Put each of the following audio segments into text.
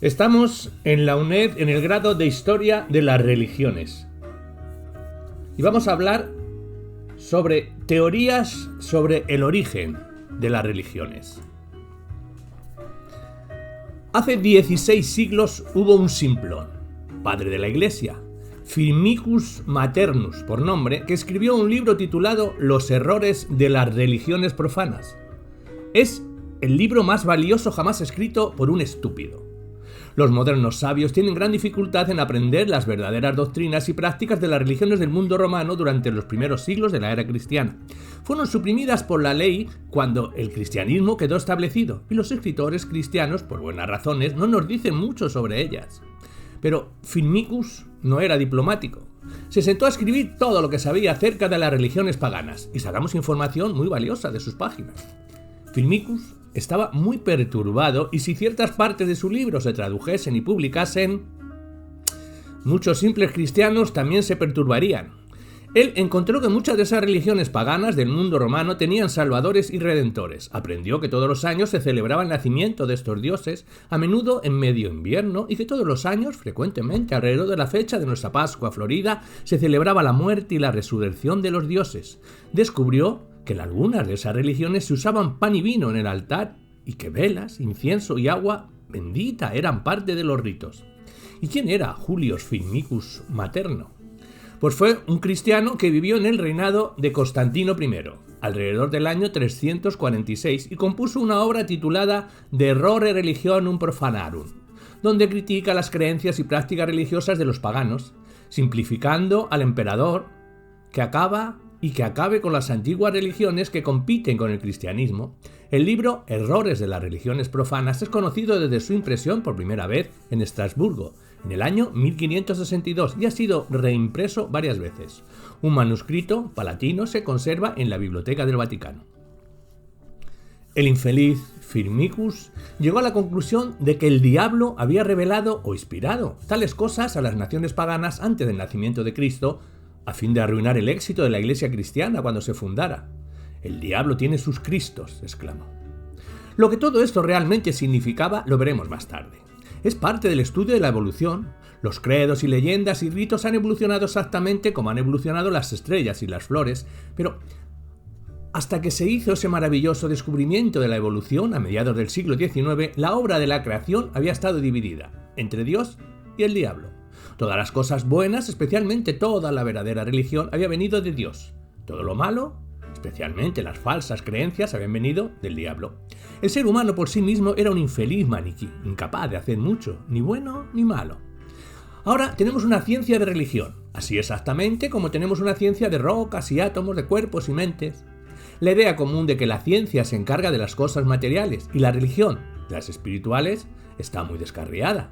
Estamos en la UNED en el grado de Historia de las Religiones y vamos a hablar sobre teorías sobre el origen de las religiones. Hace 16 siglos hubo un simplón, padre de la Iglesia, Firmicus Maternus por nombre, que escribió un libro titulado Los errores de las religiones profanas. Es el libro más valioso jamás escrito por un estúpido. Los modernos sabios tienen gran dificultad en aprender las verdaderas doctrinas y prácticas de las religiones del mundo romano durante los primeros siglos de la era cristiana. Fueron suprimidas por la ley cuando el cristianismo quedó establecido, y los escritores cristianos, por buenas razones, no nos dicen mucho sobre ellas. Pero Firmicus no era diplomático. Se sentó a escribir todo lo que sabía acerca de las religiones paganas, y sacamos información muy valiosa de sus páginas. Firmicus estaba muy perturbado, y si ciertas partes de su libro se tradujesen y publicasen, muchos simples cristianos también se perturbarían. Él encontró que muchas de esas religiones paganas del mundo romano tenían salvadores y redentores. Aprendió que todos los años se celebraba el nacimiento de estos dioses, a menudo en medio invierno, y que todos los años, frecuentemente alrededor de la fecha de nuestra Pascua Florida, se celebraba la muerte y la resurrección de los dioses. Descubrió que en algunas de esas religiones se usaban pan y vino en el altar, y que velas, incienso y agua bendita eran parte de los ritos. ¿Y quién era Julius Firmicus Materno? Pues fue un cristiano que vivió en el reinado de Constantino I, alrededor del año 346, y compuso una obra titulada De Errore Religionum Profanarum, donde critica las creencias y prácticas religiosas de los paganos, simplificando al emperador que acabe con las antiguas religiones que compiten con el cristianismo. El libro Errores de las religiones profanas es conocido desde su impresión por primera vez en Estrasburgo, en el año 1562, y ha sido reimpreso varias veces. Un manuscrito palatino se conserva en la Biblioteca del Vaticano. El infeliz Firmicus llegó a la conclusión de que el diablo había revelado o inspirado tales cosas a las naciones paganas antes del nacimiento de Cristo, a fin de arruinar el éxito de la Iglesia cristiana cuando se fundara. «El diablo tiene sus cristos», exclamó. Lo que todo esto realmente significaba lo veremos más tarde. Es parte del estudio de la evolución. Los credos y leyendas y ritos han evolucionado exactamente como han evolucionado las estrellas y las flores, pero hasta que se hizo ese maravilloso descubrimiento de la evolución a mediados del siglo XIX, la obra de la creación había estado dividida entre Dios y el diablo. Todas las cosas buenas, especialmente toda la verdadera religión, había venido de Dios. Todo lo malo, especialmente las falsas creencias, habían venido del diablo. El ser humano por sí mismo era un infeliz maniquí, incapaz de hacer mucho, ni bueno ni malo. Ahora tenemos una ciencia de religión, así exactamente como tenemos una ciencia de rocas y átomos, de cuerpos y mentes. La idea común de que la ciencia se encarga de las cosas materiales y la religión de las espirituales está muy descarriada.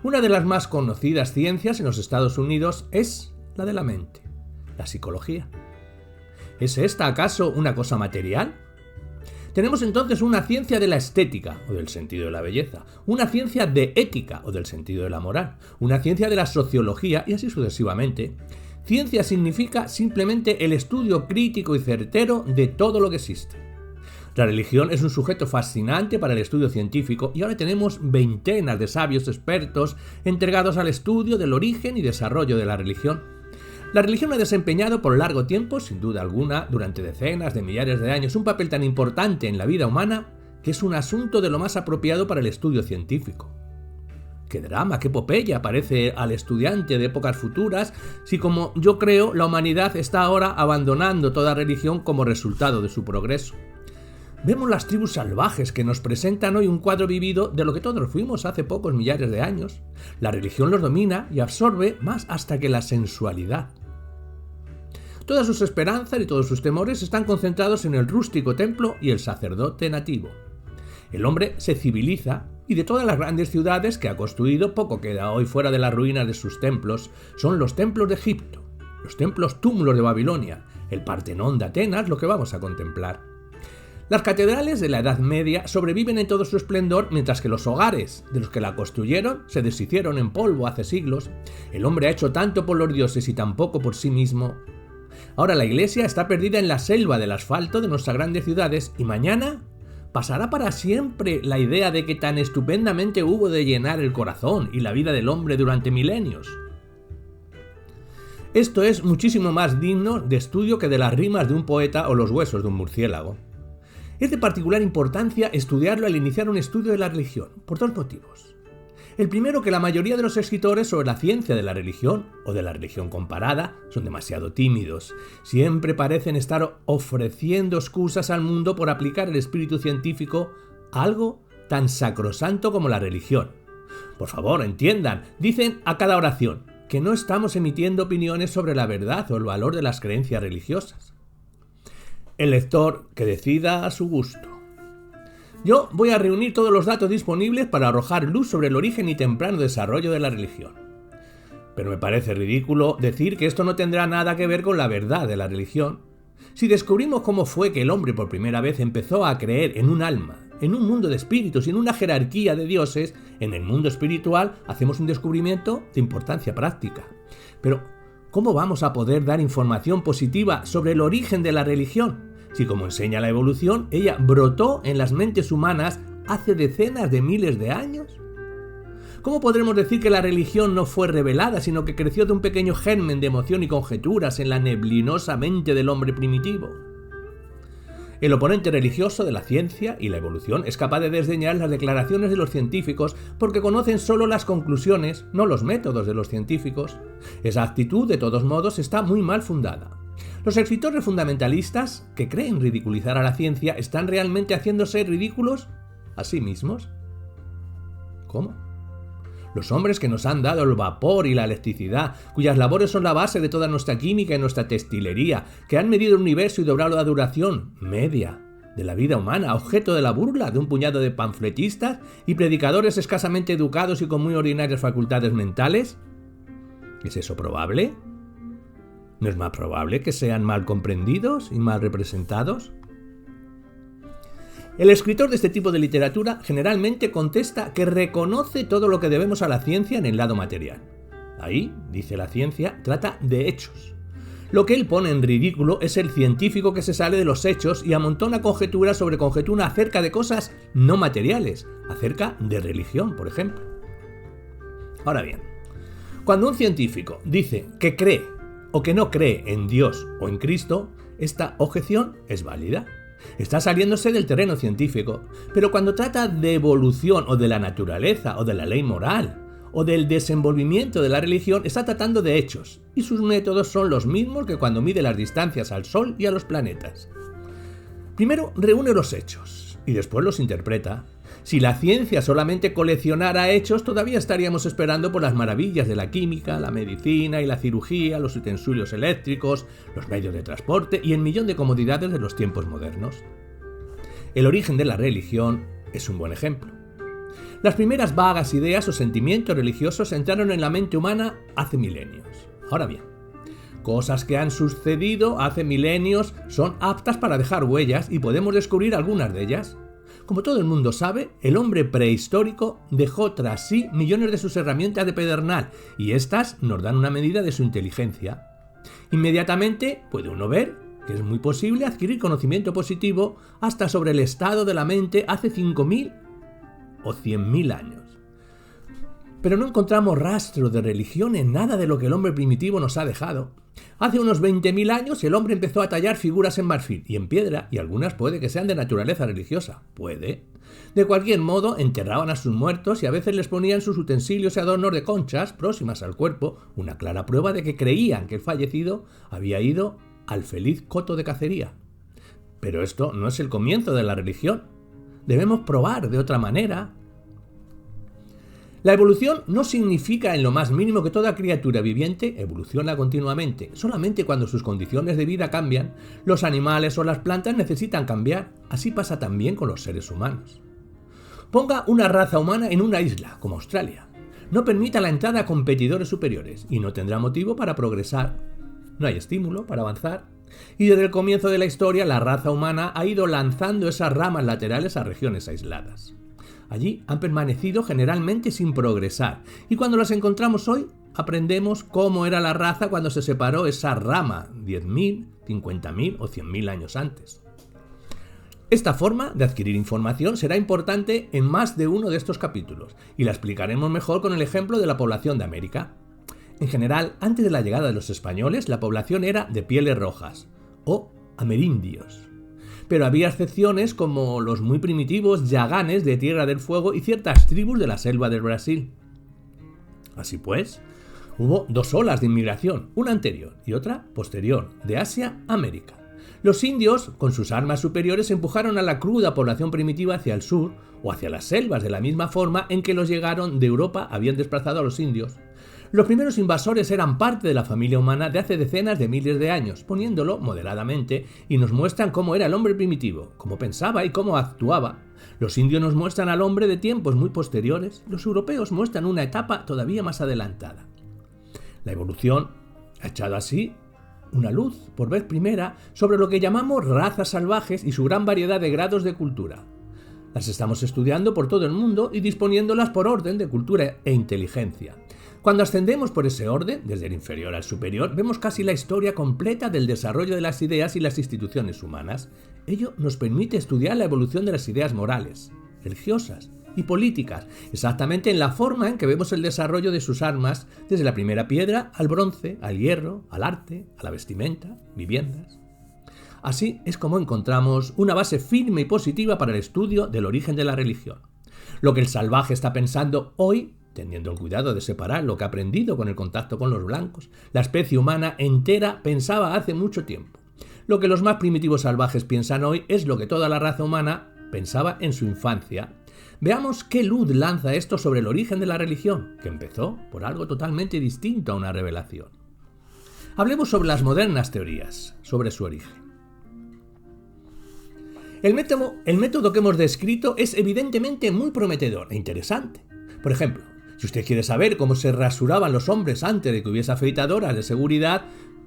Una de las más conocidas ciencias en los Estados Unidos es la de la mente, la psicología. ¿Es esta acaso una cosa material? Tenemos entonces una ciencia de la estética, o del sentido de la belleza, una ciencia de ética, o del sentido de la moral, una ciencia de la sociología, y así sucesivamente. Ciencia significa simplemente el estudio crítico y certero de todo lo que existe. La religión es un sujeto fascinante para el estudio científico, y ahora tenemos veintenas de sabios expertos entregados al estudio del origen y desarrollo de la religión. La religión ha desempeñado por largo tiempo, sin duda alguna, durante decenas de millares de años, un papel tan importante en la vida humana que es un asunto de lo más apropiado para el estudio científico. Qué drama, qué epopeya parece al estudiante de épocas futuras si, como yo creo, la humanidad está ahora abandonando toda religión como resultado de su progreso. Vemos las tribus salvajes que nos presentan hoy un cuadro vivido de lo que todos fuimos hace pocos millares de años. La religión los domina y absorbe más hasta que la sensualidad. Todas sus esperanzas y todos sus temores están concentrados en el rústico templo y el sacerdote nativo. El hombre se civiliza, y de todas las grandes ciudades que ha construido, poco queda hoy fuera de las ruinas de sus templos. Son los templos de Egipto, los templos túmulos de Babilonia, el Partenón de Atenas, lo que vamos a contemplar. Las catedrales de la Edad Media sobreviven en todo su esplendor, mientras que los hogares de los que la construyeron se deshicieron en polvo hace siglos. El hombre ha hecho tanto por los dioses y tan poco por sí mismo. Ahora la Iglesia está perdida en la selva del asfalto de nuestras grandes ciudades, y mañana ¿Pasará para siempre la idea de que tan estupendamente hubo de llenar el corazón y la vida del hombre durante milenios? Esto es muchísimo más digno de estudio que de las rimas de un poeta o los huesos de un murciélago. Es de particular importancia estudiarlo al iniciar un estudio de la religión, por dos motivos. El primero, que la mayoría de los escritores sobre la ciencia de la religión o de la religión comparada son demasiado tímidos. Siempre parecen estar ofreciendo excusas al mundo por aplicar el espíritu científico a algo tan sacrosanto como la religión. Por favor, entiendan, dicen a cada oración que no estamos emitiendo opiniones sobre la verdad o el valor de las creencias religiosas. El lector que decida a su gusto. Yo voy a reunir todos los datos disponibles para arrojar luz sobre el origen y temprano desarrollo de la religión. Pero me parece ridículo decir que esto no tendrá nada que ver con la verdad de la religión. Si descubrimos cómo fue que el hombre por primera vez empezó a creer en un alma, en un mundo de espíritus y en una jerarquía de dioses, en el mundo espiritual hacemos un descubrimiento de importancia práctica. Pero, ¿cómo vamos a poder dar información positiva sobre el origen de la religión? Si, como enseña la evolución, ella brotó en las mentes humanas hace decenas de miles de años. ¿Cómo podremos decir que la religión no fue revelada, sino que creció de un pequeño germen de emoción y conjeturas en la neblinosa mente del hombre primitivo? El oponente religioso de la ciencia y la evolución es capaz de desdeñar las declaraciones de los científicos porque conocen solo las conclusiones, no los métodos de los científicos. Esa actitud, de todos modos, está muy mal fundada. Los escritores fundamentalistas, que creen ridiculizar a la ciencia, ¿están realmente haciéndose ridículos a sí mismos? ¿Cómo? Los hombres que nos han dado el vapor y la electricidad, cuyas labores son la base de toda nuestra química y nuestra textilería, que han medido el universo y doblado la duración media de la vida humana, objeto de la burla de un puñado de panfletistas y predicadores escasamente educados y con muy ordinarias facultades mentales. ¿Es eso probable? ¿No es más probable que sean mal comprendidos y mal representados? El escritor de este tipo de literatura generalmente contesta que reconoce todo lo que debemos a la ciencia en el lado material. Ahí, dice la ciencia, trata de hechos. Lo que él pone en ridículo es el científico que se sale de los hechos y amontona conjeturas sobre conjeturas acerca de cosas no materiales, acerca de religión, por ejemplo. Ahora bien, cuando un científico dice que cree o que no cree en Dios o en Cristo, esta objeción es válida. Está saliéndose del terreno científico, pero cuando trata de evolución o de la naturaleza o de la ley moral o del desenvolvimiento de la religión, está tratando de hechos, y sus métodos son los mismos que cuando mide las distancias al Sol y a los planetas. Primero reúne los hechos y después los interpreta. Si la ciencia solamente coleccionara hechos, todavía estaríamos esperando por las maravillas de la química, la medicina y la cirugía, los utensilios eléctricos, los medios de transporte y el millón de comodidades de los tiempos modernos. El origen de la religión es un buen ejemplo. Las primeras vagas ideas o sentimientos religiosos entraron en la mente humana hace milenios. Ahora bien, cosas que han sucedido hace milenios son aptas para dejar huellas y podemos descubrir algunas de ellas. Como todo el mundo sabe, el hombre prehistórico dejó tras sí millones de sus herramientas de pedernal y estas nos dan una medida de su inteligencia. Inmediatamente puede uno ver que es muy posible adquirir conocimiento positivo hasta sobre el estado de la mente hace 5.000 o 100.000 años. Pero no encontramos rastro de religión en nada de lo que el hombre primitivo nos ha dejado. Hace unos 20.000 años el hombre empezó a tallar figuras en marfil y en piedra, y algunas puede que sean de naturaleza religiosa. Puede. De cualquier modo, enterraban a sus muertos y a veces les ponían sus utensilios y adornos de conchas próximas al cuerpo, una clara prueba de que creían que el fallecido había ido al feliz coto de cacería. Pero esto no es el comienzo de la religión. Debemos probar de otra manera. La evolución no significa en lo más mínimo que toda criatura viviente evoluciona continuamente. Solamente cuando sus condiciones de vida cambian, los animales o las plantas necesitan cambiar. Así pasa también con los seres humanos. Ponga una raza humana en una isla, como Australia. No permita la entrada a competidores superiores y no tendrá motivo para progresar. No hay estímulo para avanzar. Y desde el comienzo de la historia, la raza humana ha ido lanzando esas ramas laterales a regiones aisladas. Allí han permanecido generalmente sin progresar, y cuando las encontramos hoy, aprendemos cómo era la raza cuando se separó esa rama 10.000, 50.000 o 100.000 años antes. Esta forma de adquirir información será importante en más de uno de estos capítulos, y la explicaremos mejor con el ejemplo de la población de América. En general, antes de la llegada de los españoles, la población era de pieles rojas, o amerindios. Pero había excepciones como los muy primitivos yaganes de Tierra del Fuego y ciertas tribus de la selva del Brasil. Así pues, hubo dos olas de inmigración, una anterior y otra posterior, de Asia a América. Los indios, con sus armas superiores, empujaron a la cruda población primitiva hacia el sur o hacia las selvas de la misma forma en que los llegaron de Europa habían desplazado a los indios. Los primeros invasores eran parte de la familia humana de hace decenas de miles de años, poniéndolo moderadamente, y nos muestran cómo era el hombre primitivo, cómo pensaba y cómo actuaba. Los indios nos muestran al hombre de tiempos muy posteriores, los europeos muestran una etapa todavía más adelantada. La evolución ha echado así una luz, por vez primera, sobre lo que llamamos razas salvajes y su gran variedad de grados de cultura. Las estamos estudiando por todo el mundo y disponiéndolas por orden de cultura e inteligencia. Cuando ascendemos por ese orden, desde el inferior al superior, vemos casi la historia completa del desarrollo de las ideas y las instituciones humanas. Ello nos permite estudiar la evolución de las ideas morales, religiosas y políticas, exactamente en la forma en que vemos el desarrollo de sus armas, desde la primera piedra al bronce, al hierro, al arte, a la vestimenta, viviendas. Así es como encontramos una base firme y positiva para el estudio del origen de la religión. Lo que el salvaje está pensando hoy, teniendo el cuidado de separar lo que ha aprendido con el contacto con los blancos, la especie humana entera pensaba hace mucho tiempo. Lo que los más primitivos salvajes piensan hoy es lo que toda la raza humana pensaba en su infancia. Veamos qué luz lanza esto sobre el origen de la religión, que empezó por algo totalmente distinto a una revelación. Hablemos sobre las modernas teorías, sobre su origen. El método que hemos descrito es evidentemente muy prometedor e interesante. Por ejemplo, si usted quiere saber cómo se rasuraban los hombres antes de que hubiese afeitadoras de seguridad,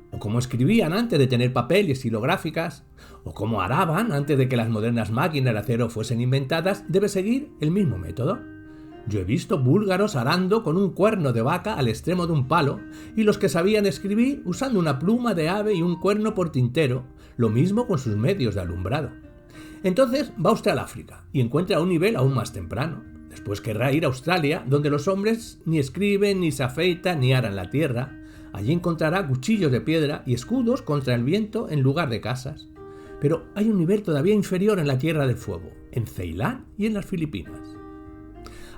o cómo escribían antes de tener papel y estilográficas, o cómo araban antes de que las modernas máquinas de acero fuesen inventadas, debe seguir el mismo método. Yo he visto búlgaros arando con un cuerno de vaca al extremo de un palo, y los que sabían escribir usando una pluma de ave y un cuerno por tintero, lo mismo con sus medios de alumbrado. Entonces va usted al África y encuentra un nivel aún más temprano. Después querrá ir a Australia, donde los hombres ni escriben, ni se afeitan, ni aran la tierra. Allí encontrará cuchillos de piedra y escudos contra el viento en lugar de casas. Pero hay un nivel todavía inferior en la Tierra del Fuego, en Ceilán y en las Filipinas.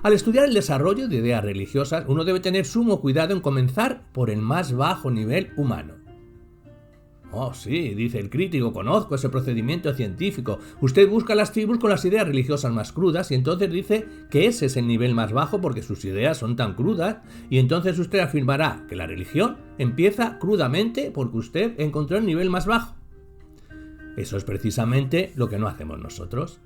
Al estudiar el desarrollo de ideas religiosas, uno debe tener sumo cuidado en comenzar por el más bajo nivel humano. Oh, sí, dice el crítico, conozco ese procedimiento científico. Usted busca las tribus con las ideas religiosas más crudas y entonces dice que ese es el nivel más bajo porque sus ideas son tan crudas, y entonces usted afirmará que la religión empieza crudamente porque usted encontró el nivel más bajo. Eso es precisamente lo que no hacemos nosotros.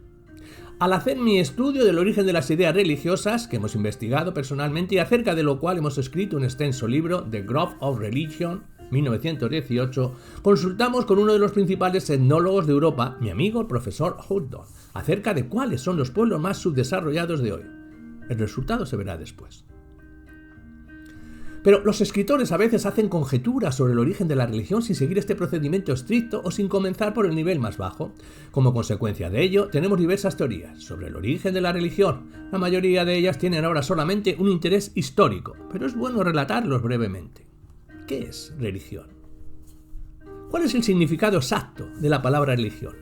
Al hacer mi estudio del origen de las ideas religiosas, que hemos investigado personalmente y acerca de lo cual hemos escrito un extenso libro, The Growth of Religion, 1918, consultamos con uno de los principales etnólogos de Europa, mi amigo el profesor Houghton, acerca de cuáles son los pueblos más subdesarrollados de hoy. El resultado se verá después. Pero los escritores a veces hacen conjeturas sobre el origen de la religión sin seguir este procedimiento estricto o sin comenzar por el nivel más bajo. Como consecuencia de ello, tenemos diversas teorías sobre el origen de la religión. La mayoría de ellas tienen ahora solamente un interés histórico, pero es bueno relatarlos brevemente. ¿Qué es religión? ¿Cuál es el significado exacto de la palabra religión?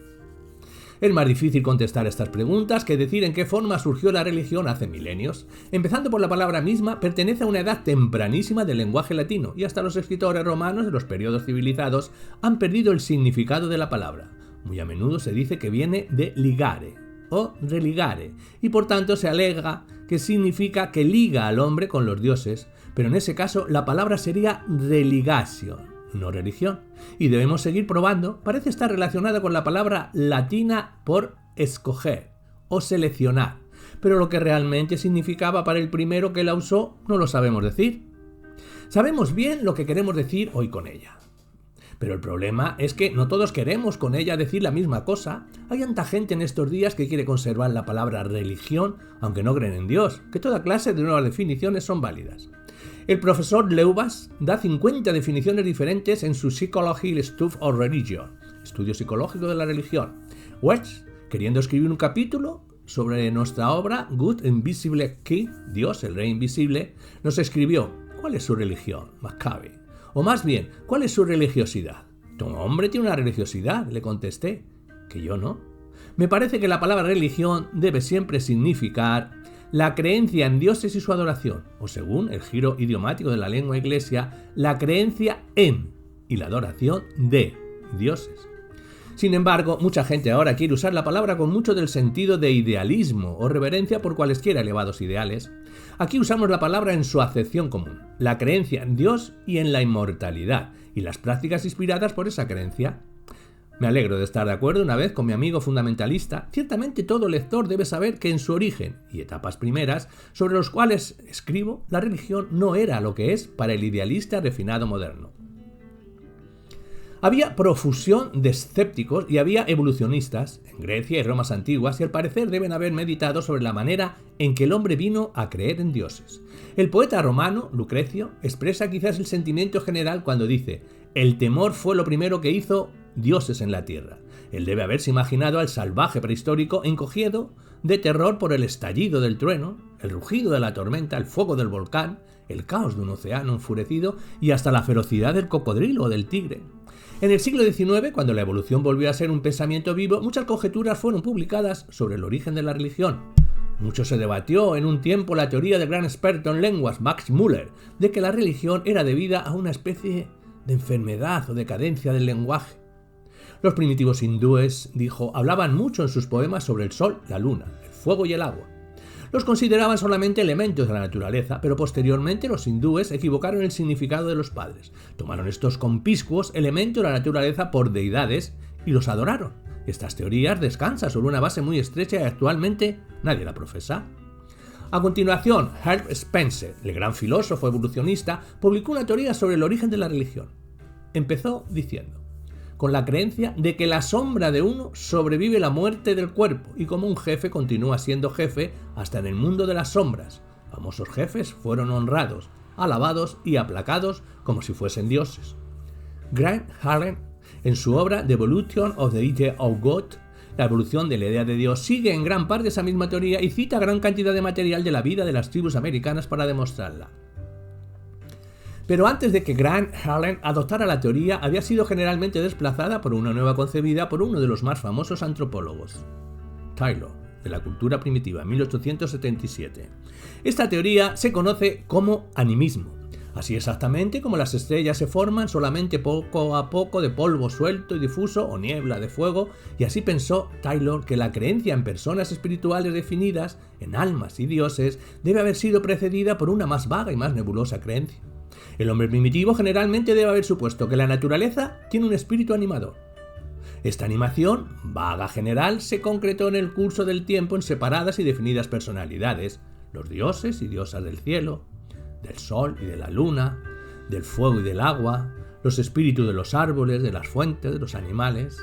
Es más difícil contestar estas preguntas que decir en qué forma surgió la religión hace milenios. Empezando por la palabra misma, pertenece a una edad tempranísima del lenguaje latino y hasta los escritores romanos de los periodos civilizados han perdido el significado de la palabra. Muy a menudo se dice que viene de ligare o religare y por tanto se alega que significa que liga al hombre con los dioses, pero en ese caso la palabra sería religatio, no religión, y debemos seguir probando. Parece estar relacionada con la palabra latina por escoger o seleccionar, pero lo que realmente significaba para el primero que la usó no lo sabemos decir. Sabemos bien lo que queremos decir hoy con ella, pero el problema es que no todos queremos con ella decir la misma cosa. Hay tanta gente en estos días que quiere conservar la palabra religión, aunque no creen en Dios, que toda clase de nuevas definiciones son válidas. El profesor Leubas da 50 definiciones diferentes en su Psychological Stuff of Religion, estudio psicológico de la religión. Welch, queriendo escribir un capítulo sobre nuestra obra Good Invisible King, Dios, el Rey Invisible, nos escribió: ¿cuál es su religión, Maccabi? O más bien, ¿cuál es su religiosidad? Tu hombre tiene una religiosidad, le contesté. Que yo no. Me parece que la palabra religión debe siempre significar la creencia en dioses y su adoración, o según el giro idiomático de la lengua iglesia, la creencia en y la adoración de dioses. Sin embargo, mucha gente ahora quiere usar la palabra con mucho del sentido de idealismo o reverencia por cualesquiera elevados ideales. Aquí usamos la palabra en su acepción común, la creencia en Dios y en la inmortalidad, y las prácticas inspiradas por esa creencia. Me alegro de estar de acuerdo una vez con mi amigo fundamentalista. Ciertamente todo lector debe saber que en su origen y etapas primeras, sobre los cuales escribo, la religión no era lo que es para el idealista refinado moderno. Había profusión de escépticos y había evolucionistas en Grecia y Romas antiguas, y al parecer deben haber meditado sobre la manera en que el hombre vino a creer en dioses. El poeta romano, Lucrecio, expresa quizás el sentimiento general cuando dice: el temor fue lo primero que hizo dioses en la tierra. Él debe haberse imaginado al salvaje prehistórico encogido de terror por el estallido del trueno, el rugido de la tormenta, el fuego del volcán, el caos de un océano enfurecido y hasta la ferocidad del cocodrilo o del tigre. En el siglo XIX, cuando la evolución volvió a ser un pensamiento vivo, muchas conjeturas fueron publicadas sobre el origen de la religión. Mucho se debatió en un tiempo la teoría del gran experto en lenguas Max Müller de que la religión era debida a una especie de enfermedad o decadencia del lenguaje. Los primitivos hindúes, dijo, hablaban mucho en sus poemas sobre el sol, la luna, el fuego y el agua. Los consideraban solamente elementos de la naturaleza, pero posteriormente los hindúes equivocaron el significado de los padres. Tomaron estos conpiscuos elementos de la naturaleza por deidades y los adoraron. Estas teorías descansan sobre una base muy estrecha y actualmente nadie la profesa. A continuación, Herb Spencer, el gran filósofo evolucionista, publicó una teoría sobre el origen de la religión. Empezó diciendo: con la creencia de que la sombra de uno sobrevive la muerte del cuerpo y como un jefe continúa siendo jefe hasta en el mundo de las sombras. Famosos jefes fueron honrados, alabados y aplacados como si fuesen dioses. Grant Harlan, en su obra The Evolution of the Idea of God, la evolución de la idea de Dios, sigue en gran parte esa misma teoría y cita gran cantidad de material de la vida de las tribus americanas para demostrarla. Pero antes de que Grant Harlan adoptara la teoría, había sido generalmente desplazada por una nueva concebida por uno de los más famosos antropólogos, Taylor, de la cultura primitiva, 1877. Esta teoría se conoce como animismo, así exactamente como las estrellas se forman solamente poco a poco de polvo suelto y difuso o niebla de fuego, y así pensó Taylor que la creencia en personas espirituales definidas, en almas y dioses, debe haber sido precedida por una más vaga y más nebulosa creencia. El hombre primitivo generalmente debe haber supuesto que la naturaleza tiene un espíritu animador. Esta animación, vaga general, se concretó en el curso del tiempo en separadas y definidas personalidades, los dioses y diosas del cielo, del sol y de la luna, del fuego y del agua, los espíritus de los árboles, de las fuentes, de los animales.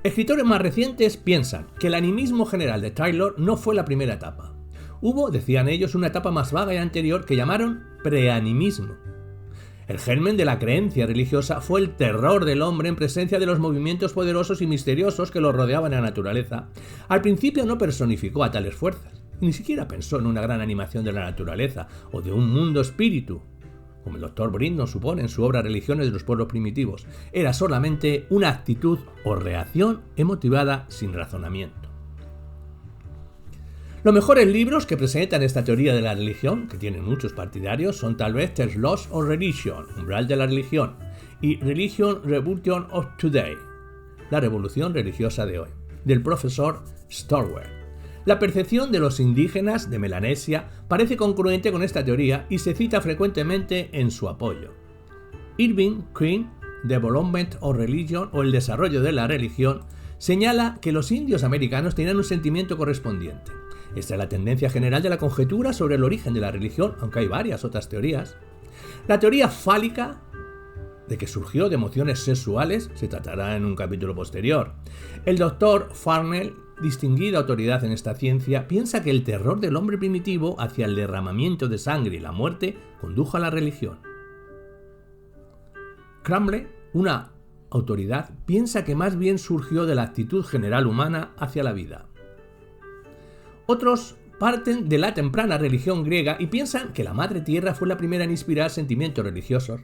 Escritores más recientes piensan que el animismo general de Taylor no fue la primera etapa. Hubo, decían ellos, una etapa más vaga y anterior que llamaron preanimismo. El germen de la creencia religiosa fue el terror del hombre en presencia de los movimientos poderosos y misteriosos que lo rodeaban en la naturaleza. Al principio no personificó a tales fuerzas, ni siquiera pensó en una gran animación de la naturaleza o de un mundo espíritu, como el Dr. Brindon supone en su obra Religiones de los pueblos primitivos. Era solamente una actitud o reacción emotivada sin razonamiento. Los mejores libros que presentan esta teoría de la religión, que tienen muchos partidarios, son tal vez The Loss of Religion, Umbral de la Religión, y Religion Revolution of Today, La Revolución Religiosa de Hoy, del profesor Storwell. La percepción de los indígenas de Melanesia parece congruente con esta teoría y se cita frecuentemente en su apoyo. Irving Queen, Development of Religion o El Desarrollo de la Religión, señala que los indios americanos tenían un sentimiento correspondiente. Esta es la tendencia general de la conjetura sobre el origen de la religión, aunque hay varias otras teorías. La teoría fálica, de que surgió de emociones sexuales, se tratará en un capítulo posterior. El doctor Farnell, distinguida autoridad en esta ciencia, piensa que el terror del hombre primitivo hacia el derramamiento de sangre y la muerte condujo a la religión. Cramble, una autoridad piensa que más bien surgió de la actitud general humana hacia la vida. Otros parten de la temprana religión griega y piensan que la Madre Tierra fue la primera en inspirar sentimientos religiosos.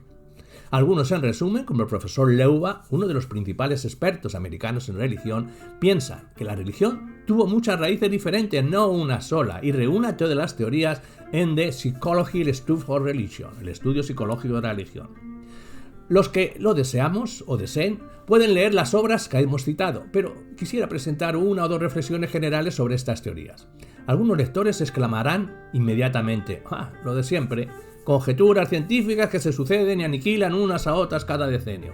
Algunos, en resumen, como el profesor Leuba, uno de los principales expertos americanos en religión, piensan que la religión tuvo muchas raíces diferentes, no una sola, y reúne todas las teorías en The Psychological Study of Religion, el estudio psicológico de la religión. Los que lo deseamos o deseen pueden leer las obras que hemos citado, pero quisiera presentar una o dos reflexiones generales sobre estas teorías. Algunos lectores exclamarán inmediatamente, lo de siempre, conjeturas científicas que se suceden y aniquilan unas a otras cada decenio.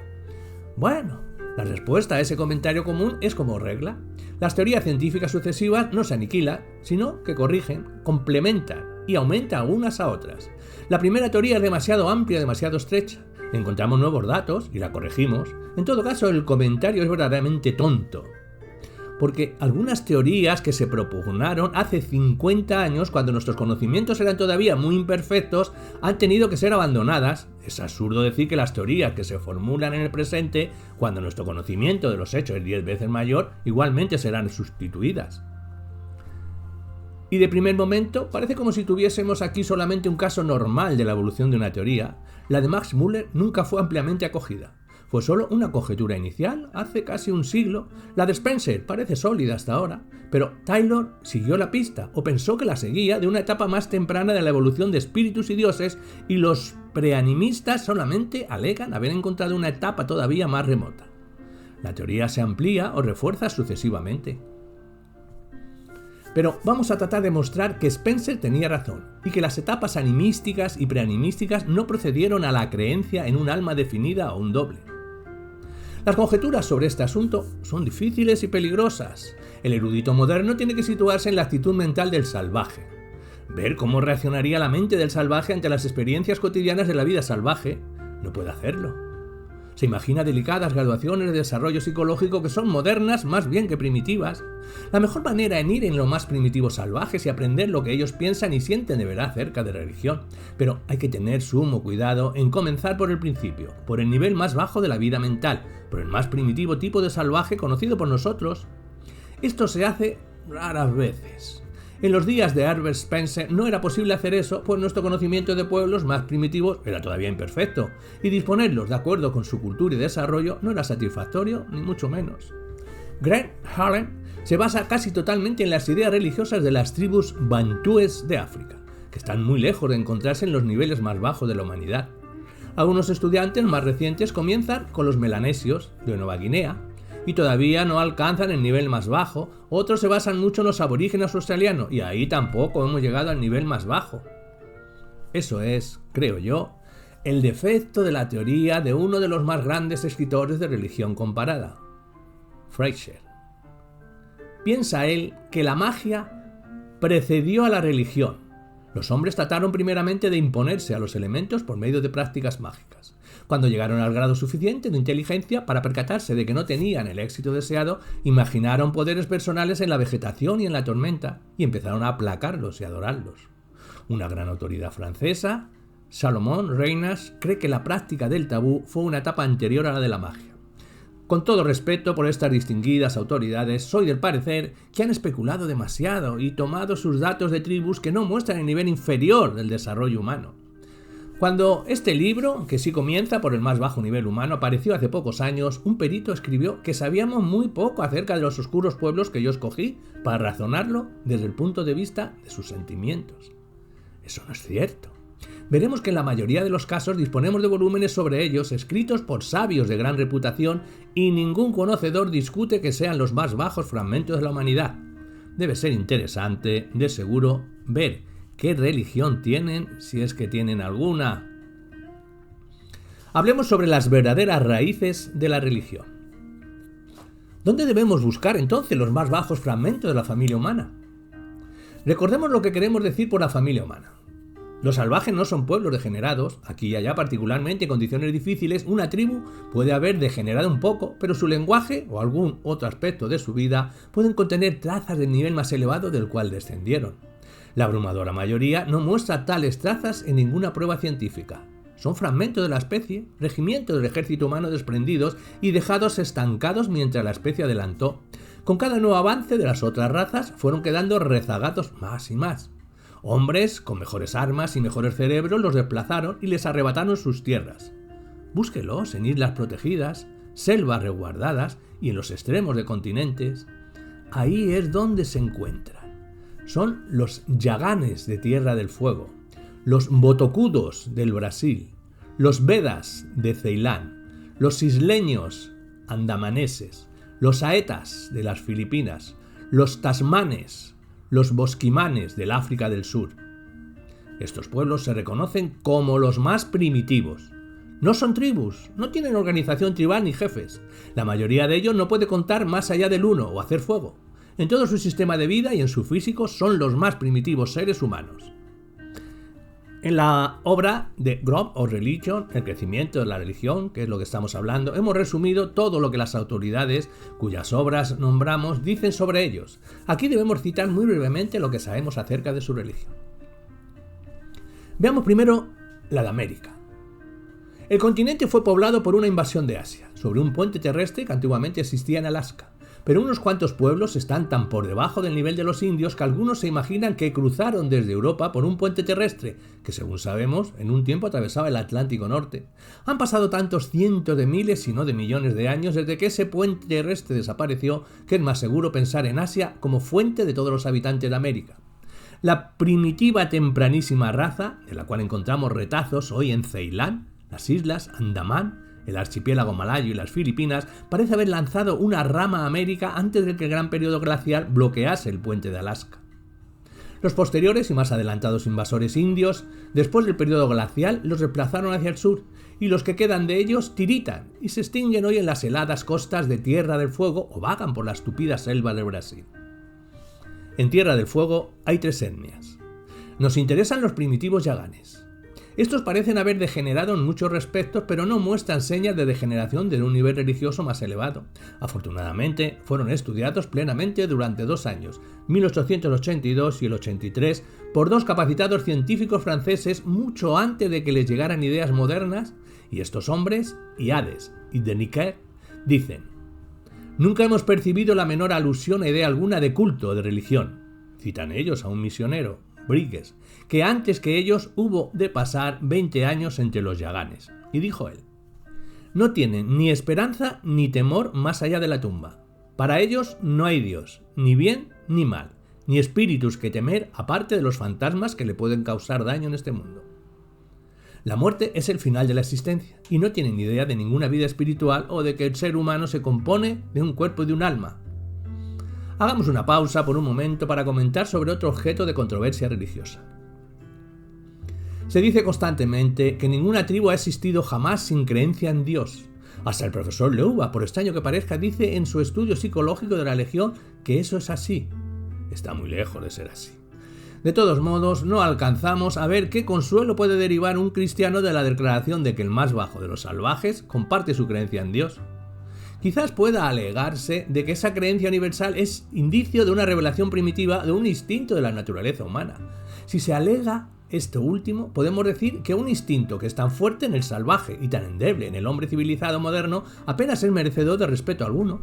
Bueno, la respuesta a ese comentario común es como regla. Las teorías científicas sucesivas no se aniquilan, sino que corrigen, complementan y aumentan unas a otras. La primera teoría es demasiado amplia, demasiado estrecha. Encontramos nuevos datos y la corregimos. En todo caso, el comentario es verdaderamente tonto. Porque algunas teorías que se propugnaron hace 50 años, cuando nuestros conocimientos eran todavía muy imperfectos, han tenido que ser abandonadas. Es absurdo decir que las teorías que se formulan en el presente, cuando nuestro conocimiento de los hechos es 10 veces mayor, igualmente serán sustituidas. Y de primer momento, parece como si tuviésemos aquí solamente un caso normal de la evolución de una teoría. La de Max Müller nunca fue ampliamente acogida. Fue solo una conjetura inicial hace casi un siglo. La de Spencer parece sólida hasta ahora, pero Taylor siguió la pista o pensó que la seguía de una etapa más temprana de la evolución de espíritus y dioses, y los preanimistas solamente alegan haber encontrado una etapa todavía más remota. La teoría se amplía o refuerza sucesivamente. Pero vamos a tratar de mostrar que Spencer tenía razón y que las etapas animísticas y preanimísticas no procedieron a la creencia en un alma definida o un doble. Las conjeturas sobre este asunto son difíciles y peligrosas. El erudito moderno tiene que situarse en la actitud mental del salvaje. Ver cómo reaccionaría la mente del salvaje ante las experiencias cotidianas de la vida salvaje. No puede hacerlo. Se imagina delicadas graduaciones de desarrollo psicológico que son modernas más bien que primitivas. La mejor manera en ir en los más primitivos salvajes y aprender lo que ellos piensan y sienten de verdad acerca de religión. Pero hay que tener sumo cuidado en comenzar por el principio, por el nivel más bajo de la vida mental, por el más primitivo tipo de salvaje conocido por nosotros. Esto se hace raras veces. En los días de Herbert Spencer no era posible hacer eso, pues nuestro conocimiento de pueblos más primitivos era todavía imperfecto, y disponerlos de acuerdo con su cultura y desarrollo no era satisfactorio, ni mucho menos. Greg Harlan se basa casi totalmente en las ideas religiosas de las tribus bantúes de África, que están muy lejos de encontrarse en los niveles más bajos de la humanidad. Algunos estudiantes más recientes comienzan con los melanesios de Nueva Guinea, y todavía no alcanzan el nivel más bajo. Otros se basan mucho en los aborígenes australianos, y ahí tampoco hemos llegado al nivel más bajo. Eso es, creo yo, el defecto de la teoría de uno de los más grandes escritores de religión comparada, Fraser. Piensa él que la magia precedió a la religión. Los hombres trataron primeramente de imponerse a los elementos por medio de prácticas mágicas. Cuando llegaron al grado suficiente de inteligencia para percatarse de que no tenían el éxito deseado, imaginaron poderes personales en la vegetación y en la tormenta, y empezaron a aplacarlos y adorarlos. Una gran autoridad francesa, Salomón Reynas, cree que la práctica del tabú fue una etapa anterior a la de la magia. Con todo respeto por estas distinguidas autoridades, soy del parecer que han especulado demasiado y tomado sus datos de tribus que no muestran el nivel inferior del desarrollo humano. Cuando este libro, que sí comienza por el más bajo nivel humano, apareció hace pocos años, un perito escribió que sabíamos muy poco acerca de los oscuros pueblos que yo escogí para razonarlo desde el punto de vista de sus sentimientos. Eso no es cierto. Veremos que en la mayoría de los casos disponemos de volúmenes sobre ellos escritos por sabios de gran reputación, y ningún conocedor discute que sean los más bajos fragmentos de la humanidad. Debe ser interesante, de seguro, ver qué religión tienen, si es que tienen alguna. Hablemos sobre las verdaderas raíces de la religión. ¿Dónde debemos buscar entonces los más bajos fragmentos de la familia humana? Recordemos lo que queremos decir por la familia humana. Los salvajes no son pueblos degenerados. Aquí y allá, particularmente en condiciones difíciles, una tribu puede haber degenerado un poco, pero su lenguaje o algún otro aspecto de su vida pueden contener trazas del nivel más elevado del cual descendieron. La abrumadora mayoría no muestra tales trazas en ninguna prueba científica. son fragmentos de la especie, regimientos del ejército humano desprendidos y dejados estancados mientras la especie adelantó. Con cada nuevo avance de las otras razas fueron quedando rezagados más y más. Hombres con mejores armas y mejores cerebros los desplazaron y les arrebataron sus tierras. Búsquelos en islas protegidas, selvas resguardadas y en los extremos de continentes. Ahí es donde se encuentran. Son los yaganes de Tierra del Fuego, los botocudos del Brasil, los vedas de Ceilán, los isleños andamaneses, los aetas de las Filipinas, los tasmanes, los bosquimanes del África del Sur. Estos pueblos se reconocen como los más primitivos. No son tribus, no tienen organización tribal ni jefes. La mayoría de ellos no puede contar más allá del uno o hacer fuego. En todo su sistema de vida y en su físico son los más primitivos seres humanos. En la obra de Growth of Religion, el crecimiento de la religión, que es lo que estamos hablando, hemos resumido todo lo que las autoridades, cuyas obras nombramos, dicen sobre ellos. Aquí debemos citar muy brevemente lo que sabemos acerca de su religión. Veamos primero la de América. El continente fue poblado por una invasión de Asia, sobre un puente terrestre que antiguamente existía en Alaska. Pero unos cuantos pueblos están tan por debajo del nivel de los indios que algunos se imaginan que cruzaron desde Europa por un puente terrestre, que según sabemos, en un tiempo atravesaba el Atlántico Norte. Han pasado tantos cientos de miles, si no de millones de años, desde que ese puente terrestre desapareció, que es más seguro pensar en Asia como fuente de todos los habitantes de América. La primitiva tempranísima raza, de la cual encontramos retazos hoy en Ceilán, las islas Andamán, el archipiélago malayo y las Filipinas, parece haber lanzado una rama a América antes de que el gran periodo glacial bloquease el puente de Alaska. Los posteriores y más adelantados invasores indios, después del periodo glacial, los desplazaron hacia el sur, y los que quedan de ellos tiritan y se extinguen hoy en las heladas costas de Tierra del Fuego o vagan por las tupidas selvas del Brasil. En Tierra del Fuego hay 3 etnias. Nos interesan los primitivos yaganes. Estos parecen haber degenerado en muchos respectos, pero no muestran señas de degeneración de un nivel religioso más elevado. Afortunadamente, fueron estudiados plenamente durante 2 años, 1882 y el 83, por 2 capacitados científicos franceses mucho antes de que les llegaran ideas modernas, y estos hombres, Hyades y Deniker, dicen: «Nunca hemos percibido la menor alusión a idea alguna de culto o de religión». Citan ellos a un misionero, Brigues, que antes que ellos hubo de pasar 20 años entre los yaganes. Y dijo él: «No tienen ni esperanza ni temor más allá de la tumba. Para ellos no hay Dios, ni bien ni mal, ni espíritus que temer aparte de los fantasmas que le pueden causar daño en este mundo. La muerte es el final de la existencia, y no tienen idea de ninguna vida espiritual o de que el ser humano se compone de un cuerpo y de un alma». Hagamos una pausa por un momento para comentar sobre otro objeto de controversia religiosa. Se dice constantemente que ninguna tribu ha existido jamás sin creencia en Dios. Hasta el profesor Leuba, por extraño que parezca, dice en su estudio psicológico de la religión que eso es así. Está muy lejos de ser así. De todos modos, no alcanzamos a ver qué consuelo puede derivar un cristiano de la declaración de que el más bajo de los salvajes comparte su creencia en Dios. Quizás pueda alegarse de que esa creencia universal es indicio de una revelación primitiva de un instinto de la naturaleza humana. Si se alega esto último, podemos decir que un instinto que es tan fuerte en el salvaje y tan endeble en el hombre civilizado moderno apenas es merecedor de respeto alguno.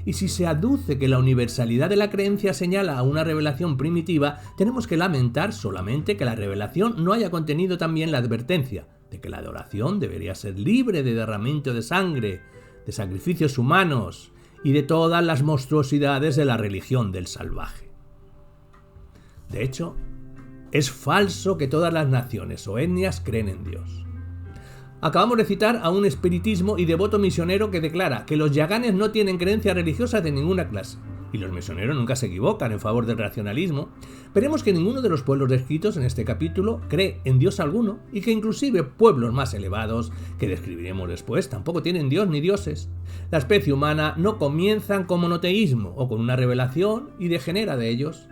Y si se aduce que la universalidad de la creencia señala a una revelación primitiva, tenemos que lamentar solamente que la revelación no haya contenido también la advertencia de que la adoración debería ser libre de derramamiento de sangre, de sacrificios humanos y de todas las monstruosidades de la religión del salvaje. De hecho, es falso que todas las naciones o etnias creen en Dios. Acabamos de citar a un espiritismo y devoto misionero que declara que los yaganes no tienen creencias religiosas de ninguna clase, y los misioneros nunca se equivocan en favor del racionalismo. Veremos que ninguno de los pueblos descritos en este capítulo cree en Dios alguno, y que inclusive pueblos más elevados, que describiremos después, tampoco tienen Dios ni dioses. La especie humana no comienzan con monoteísmo o con una revelación y degenera de ellos.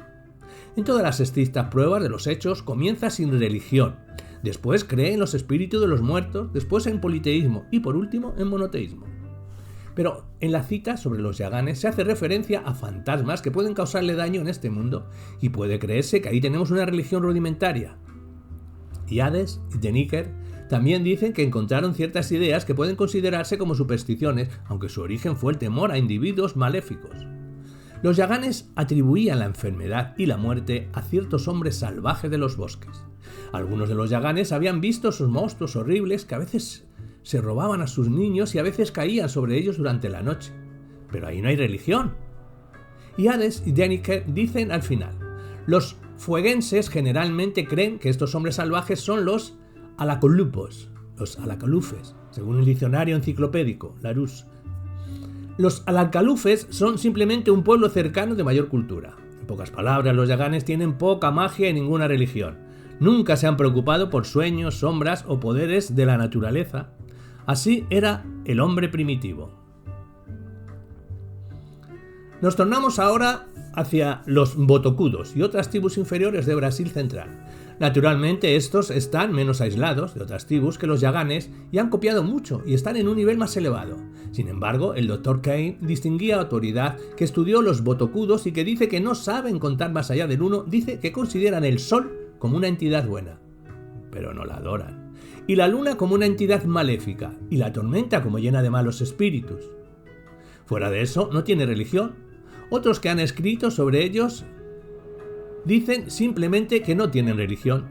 En todas las estrictas pruebas de los hechos comienza sin religión, después cree en los espíritus de los muertos, después en politeísmo y por último en monoteísmo. Pero en la cita sobre los yaganes se hace referencia a fantasmas que pueden causarle daño en este mundo, y puede creerse que ahí tenemos una religión rudimentaria. Hyades y Deniker También dicen que encontraron ciertas ideas que pueden considerarse como supersticiones, aunque su origen fue el temor a individuos maléficos. Los yaganes atribuían la enfermedad y la muerte a ciertos hombres salvajes de los bosques. Algunos de los yaganes habían visto esos monstruos horribles que a veces se robaban a sus niños y a veces caían sobre ellos durante la noche. Pero ahí no hay religión. Y Hades y Däniken dicen al final: los fueguenses generalmente creen que estos hombres salvajes son los alacolupos, los alacalufes, según el diccionario enciclopédico Larousse. Los alacalufes son simplemente un pueblo cercano de mayor cultura. En pocas palabras, los yaganes tienen poca magia y ninguna religión. Nunca se han preocupado por sueños, sombras o poderes de la naturaleza. Así era el hombre primitivo. Nos tornamos ahora hacia los botocudos y otras tribus inferiores de Brasil central. Naturalmente estos están menos aislados de otras tribus que los yaganes y han copiado mucho y están en un nivel más elevado. Sin embargo, el Dr. Kane distinguía autoridad que estudió los botocudos y que dice que no saben contar más allá del 1, dice que consideran el sol como una entidad buena, pero no la adoran, y la luna como una entidad maléfica, y la tormenta como llena de malos espíritus. Fuera de eso, no tiene religión. Otros que han escrito sobre ellos dicen simplemente que no tienen religión.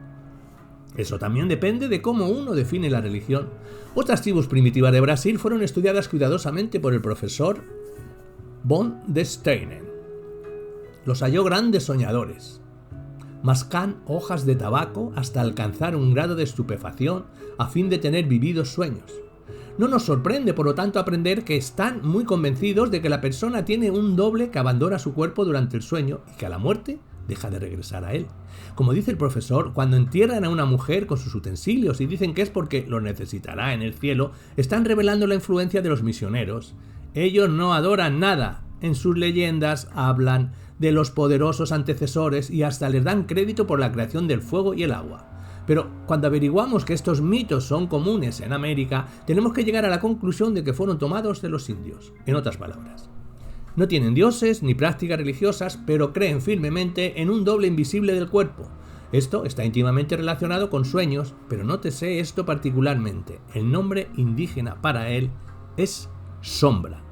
Eso también depende de cómo uno define la religión. Otras tribus primitivas de Brasil fueron estudiadas cuidadosamente por el profesor von der Steinen. Los halló grandes soñadores. Mascan hojas de tabaco hasta alcanzar un grado de estupefacción a fin de tener vividos sueños. No nos sorprende, por lo tanto, aprender que están muy convencidos de que la persona tiene un doble que abandona su cuerpo durante el sueño y que a la muerte deja de regresar a él. Como dice el profesor, cuando entierran a una mujer con sus utensilios y dicen que es porque lo necesitará en el cielo, están revelando la influencia de los misioneros. Ellos no adoran nada. En sus leyendas hablan de los poderosos antecesores y hasta les dan crédito por la creación del fuego y el agua. Pero cuando averiguamos que estos mitos son comunes en América, tenemos que llegar a la conclusión de que fueron tomados de los indios. En otras palabras, no tienen dioses ni prácticas religiosas, pero creen firmemente en un doble invisible del cuerpo. Esto está íntimamente relacionado con sueños, pero nótese esto particularmente. El nombre indígena para él es sombra.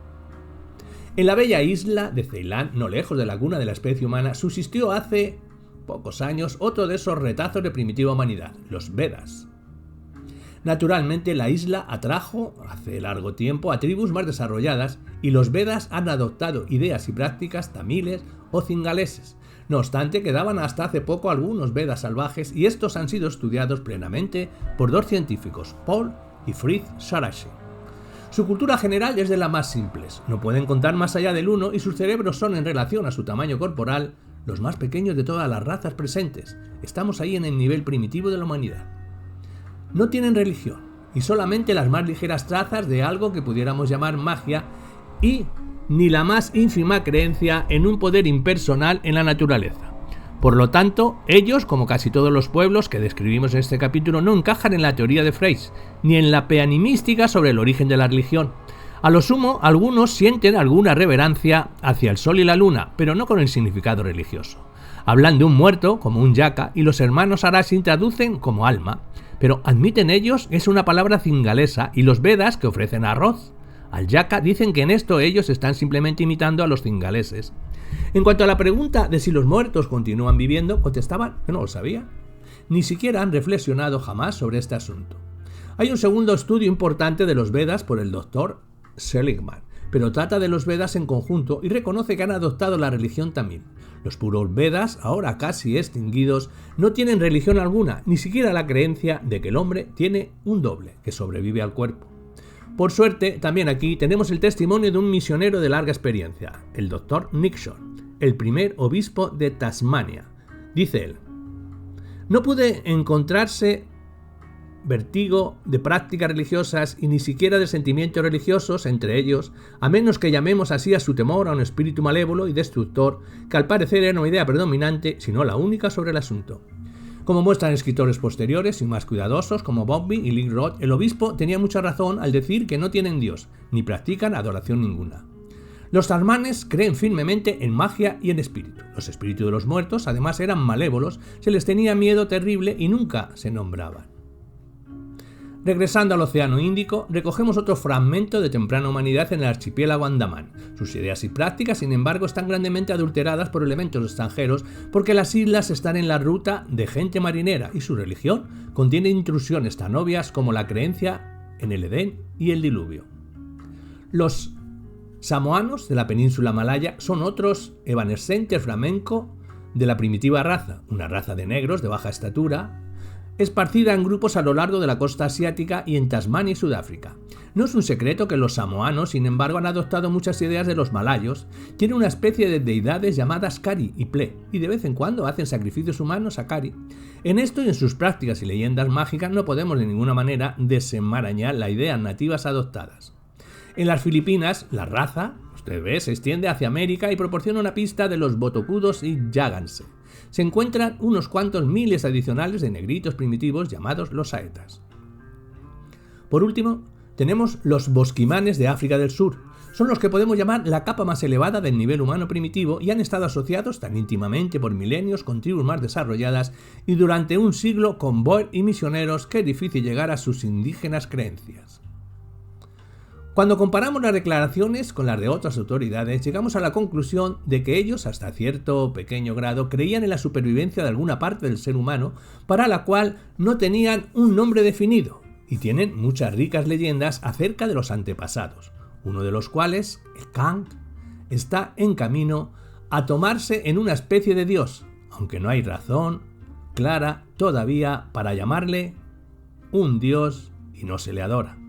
En la bella isla de Ceilán, no lejos de la cuna de la especie humana, subsistió hace pocos años otro de esos retazos de primitiva humanidad, los Vedas. Naturalmente, la isla atrajo hace largo tiempo a tribus más desarrolladas y los Vedas han adoptado ideas y prácticas tamiles o cingaleses. No obstante, quedaban hasta hace poco algunos Vedas salvajes y estos han sido estudiados plenamente por dos científicos, Paul y Fritz Sharashi. Su cultura general es de las más simples, no pueden contar más allá del 1 y sus cerebros son en relación a su tamaño corporal los más pequeños de todas las razas presentes. Estamos ahí en el nivel primitivo de la humanidad. No tienen religión, y solamente las más ligeras trazas de algo que pudiéramos llamar magia, y ni la más ínfima creencia en un poder impersonal en la naturaleza. Por lo tanto, ellos, como casi todos los pueblos que describimos en este capítulo, no encajan en la teoría de Frege, ni en la peanimística sobre el origen de la religión. A lo sumo, algunos sienten alguna reverencia hacia el sol y la luna, pero no con el significado religioso. Hablan de un muerto, como un yaka, y los hermanos Arashi traducen como alma, pero admiten ellos es una palabra cingalesa y los Vedas que ofrecen arroz. Al yaka dicen que en esto ellos están simplemente imitando a los cingaleses. En cuanto a la pregunta de si los muertos continúan viviendo, contestaban que no lo sabían. Ni siquiera han reflexionado jamás sobre este asunto. Hay un segundo estudio importante de los Vedas por el Dr. Seligman, pero trata de los Vedas en conjunto y reconoce que han adoptado la religión tamil. Los puros Vedas, ahora casi extinguidos, no tienen religión alguna, ni siquiera la creencia de que el hombre tiene un doble que sobrevive al cuerpo. Por suerte, también aquí tenemos el testimonio de un misionero de larga experiencia, el Dr. Nixon, el primer obispo de Tasmania. Dice él: no pude encontrarse vertigo de prácticas religiosas y ni siquiera de sentimientos religiosos entre ellos, a menos que llamemos así a su temor a un espíritu malévolo y destructor, que al parecer era una idea predominante, si no la única, sobre el asunto. Como muestran escritores posteriores y más cuidadosos como Bobby y Lee Roth, el obispo tenía mucha razón al decir que no tienen Dios, ni practican adoración ninguna. Los tasmanes creen firmemente en magia y en espíritu. Los espíritus de los muertos además eran malévolos, se les tenía miedo terrible y nunca se nombraban. Regresando al Océano Índico, recogemos otro fragmento de temprana humanidad en el archipiélago Andamán. Sus ideas y prácticas, sin embargo, están grandemente adulteradas por elementos extranjeros porque las islas están en la ruta de gente marinera y su religión contiene intrusiones tan obvias como la creencia en el Edén y el diluvio. Los samoanos de la península malaya son otros evanescentes flamencos de la primitiva raza, una raza de negros de baja estatura, esparcida en grupos a lo largo de la costa asiática y en Tasmania y Sudáfrica. No es un secreto que los samoanos, sin embargo, han adoptado muchas ideas de los malayos, tienen una especie de deidades llamadas Kari y Ple, y de vez en cuando hacen sacrificios humanos a Kari. En esto y en sus prácticas y leyendas mágicas no podemos de ninguna manera desenmarañar las ideas nativas adoptadas. En las Filipinas, la raza, usted ve, se extiende hacia América y proporciona una pista de los botocudos y yaganse. Se encuentran unos cuantos miles adicionales de negritos primitivos llamados los saetas. Por último, tenemos los bosquimanes de África del Sur. Son los que podemos llamar la capa más elevada del nivel humano primitivo y han estado asociados tan íntimamente por milenios con tribus más desarrolladas y durante un siglo con boer y misioneros que es difícil llegar a sus indígenas creencias. Cuando comparamos las declaraciones con las de otras autoridades, llegamos a la conclusión de que ellos, hasta cierto pequeño grado, creían en la supervivencia de alguna parte del ser humano para la cual no tenían un nombre definido, y tienen muchas ricas leyendas acerca de los antepasados, uno de los cuales, el Kang, está en camino a tomarse en una especie de dios, aunque no hay razón clara todavía para llamarle un dios y no se le adora.